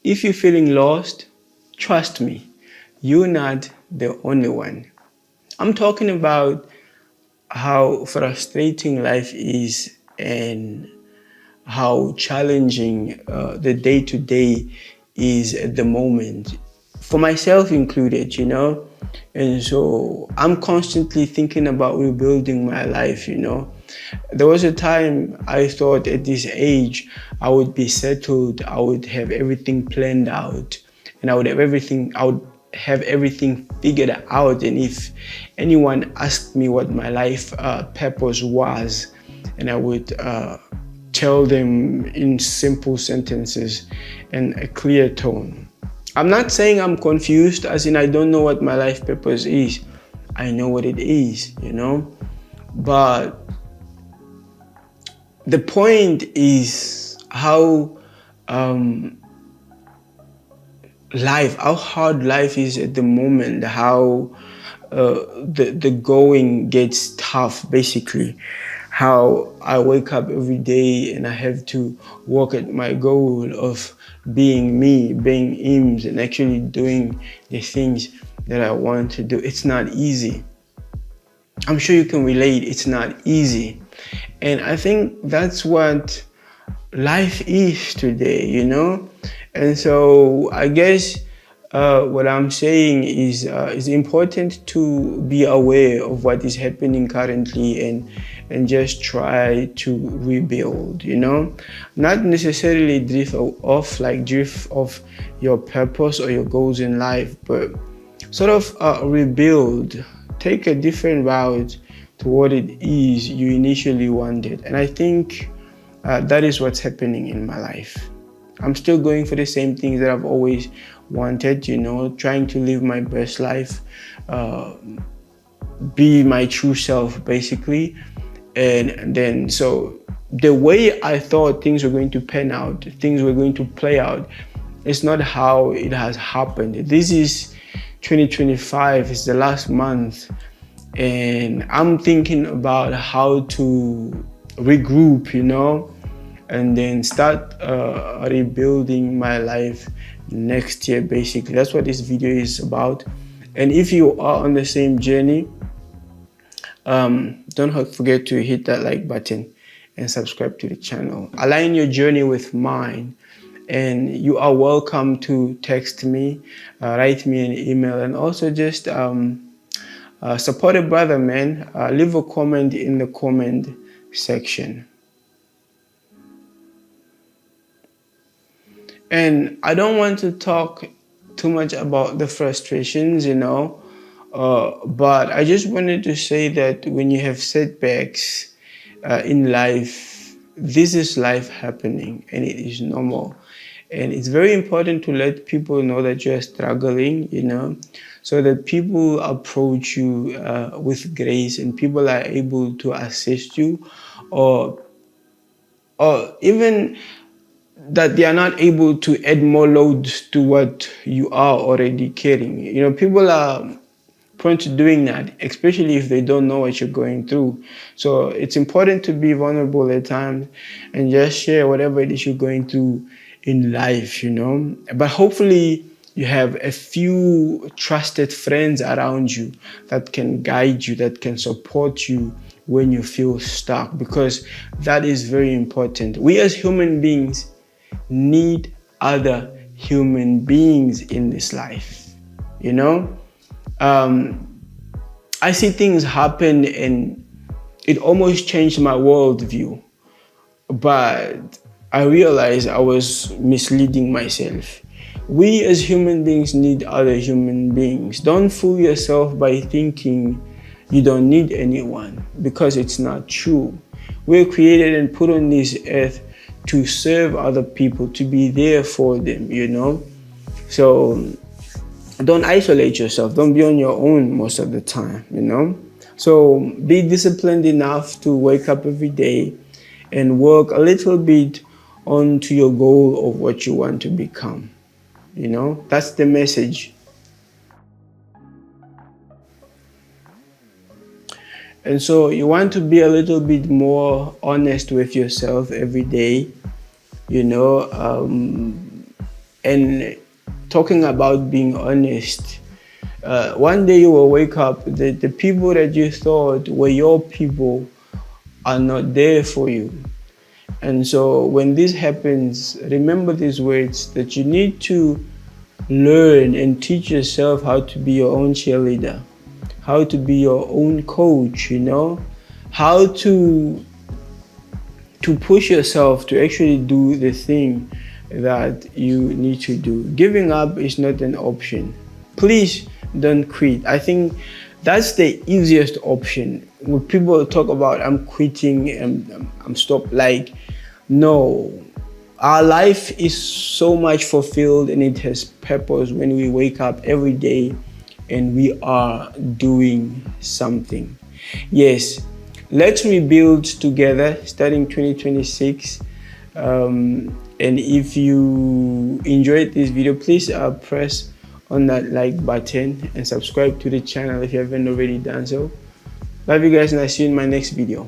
if you're feeling lost, trust me, you're not the only one. I'm talking about how frustrating life is and how challenging the day to day is at the moment, for myself included, you know. And so I'm constantly thinking about rebuilding my life, you know. There was a time I thought at this age I would be settled, I would have everything planned out, and I would have everything figured out. And if anyone asked me what my life purpose was, and I would tell them in simple sentences and a clear tone. I'm not saying I'm confused, as in I don't know what my life purpose is. I know what it is, you know. But the point is how how hard life is at the moment, how the going gets tough, basically. How I wake up every day and I have to work at my goal of being me, being Ims, and actually doing the things that I want to do. It's not easy. I'm sure you can relate, it's not easy. And I think that's what life is today, you know? And so I guess what I'm saying is it's important to be aware of what is happening currently and just try to rebuild, you know? Not necessarily drift off your purpose or your goals in life, but sort of rebuild, take a different route to what it is you initially wanted. And I think that is what's happening in my life. I'm still going for the same things that I've always wanted, you know, trying to live my best life, be my true self, basically. And then, so the way I thought things were going to pan out, things were going to play out, it's not how it has happened. This is 2025, it's the last month, and I'm thinking about how to regroup, you know, and then start rebuilding my life next year, basically. That's what this video is about. And if you are on the same journey, don't forget to hit that like button and subscribe to the channel. Align your journey with mine. And you are welcome to text me, write me an email, and also just support a brother, man. Leave a comment in the comment section. And I don't want to talk too much about the frustrations, you know, but I just wanted to say that when you have setbacks in life, this is life happening and it is normal. And it's very important to let people know that you're struggling, you know, so that people approach you with grace and people are able to assist you, or even that they are not able to add more load to what you are already carrying. You know, people are prone to doing that, especially if they don't know what you're going through. So it's important to be vulnerable at times and just share whatever it is you're going through in life, you know. But hopefully you have a few trusted friends around you that can guide you, that can support you when you feel stuck, because that is very important. We as human beings need other human beings in this life, you know. I see things happen and it almost changed my worldview, but I realized I was misleading myself. We as human beings need other human beings. Don't fool yourself by thinking you don't need anyone, because it's not true. We're created and put on this earth to serve other people, to be there for them, you know. So don't isolate yourself. Don't be on your own most of the time, you know. So be disciplined enough to wake up every day and work a little bit onto your goal of what you want to become. You know, that's the message. And so you want to be a little bit more honest with yourself every day, you know. And talking about being honest, one day you will wake up, the people that you thought were your people are not there for you. And so when this happens, remember these words, that you need to learn and teach yourself how to be your own cheerleader, how to be your own coach, how to push yourself to actually do the thing that you need to do. Giving up is not an option. Please don't quit. I think that's the easiest option. When people talk about I'm quitting and I'm stopped, like, no. Our life is so much fulfilled and it has purpose when we wake up every day and we are doing something. Yes, let's rebuild together starting 2026. And if you enjoyed this video, please press on that like button and subscribe to the channel if you haven't already done so. Love you guys, and I'll see you in my next video.